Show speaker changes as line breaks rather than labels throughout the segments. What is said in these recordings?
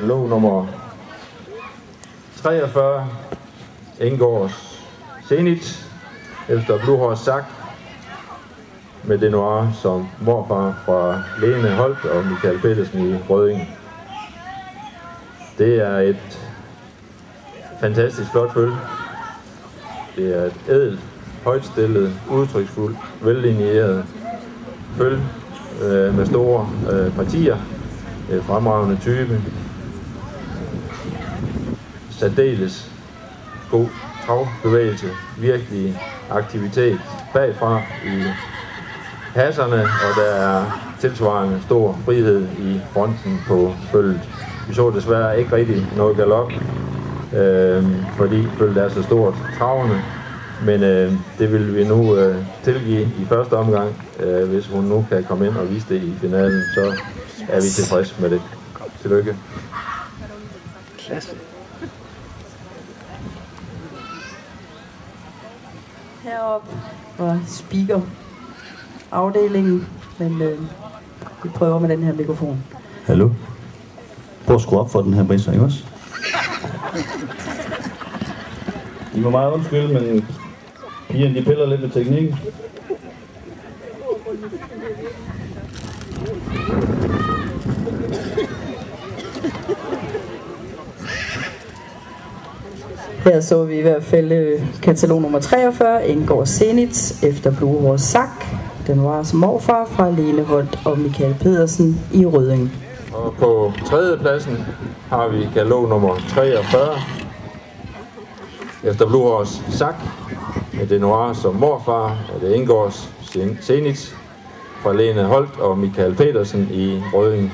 katalog nummer 43, Ingårds Zenit, efter Blue Horse Sack, med det noir som morfar fra Lene Holt og Michael Petersen i Rødding. Det er et fantastisk flot følge. Det er et ædelt, højtstillet, udtryksfuldt, vellineeret følge med store partier, fremragende type, særdeles god travbevægelse, virkelig aktivitet bagfra i hasserne, og der er tilsvarende stor frihed i fronten på følget. Vi så desværre ikke rigtig noget galop, fordi følget er så stort travende, men det vil vi nu tilgive i første omgang. Hvis hun nu kan komme ind og vise det i finalen, så er vi tilfredse med det. Tillykke.
Klasse.
Heroppe var speaker afdelingen, men vi prøver med den her mikrofon.
Hallo? Prøv at skrue op for den her brisser, ikke også? I må meget undskylde, men pigerne de piller lidt med teknikken.
Her så vi i hvert fald katalog nummer 43, Ingårds Zenit, efter Blue Horse Sack. Den var som morfar fra Lene Holt og Michael Petersen i Rødding.
Og på tredje pladsen har vi katalog nummer 43, efter Blue Horse Sack, med det noir som morfar, og det Ingårds Zenit fra Lene Holt og Michael Petersen i Rødding.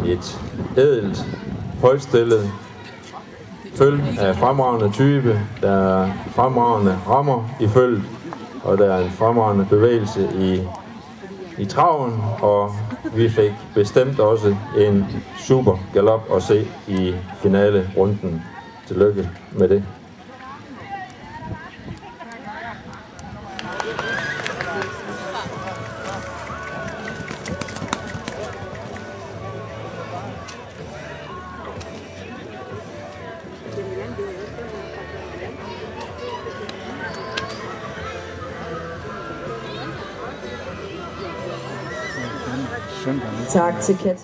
Et ædelt, højtstillet følge af fremragende type, der er fremragende rammer i følget, og der er en fremragende bevægelse i traven, og vi fik bestemt også en super galop at se i finalerunden. Tillykke med det.
Tak til Katja.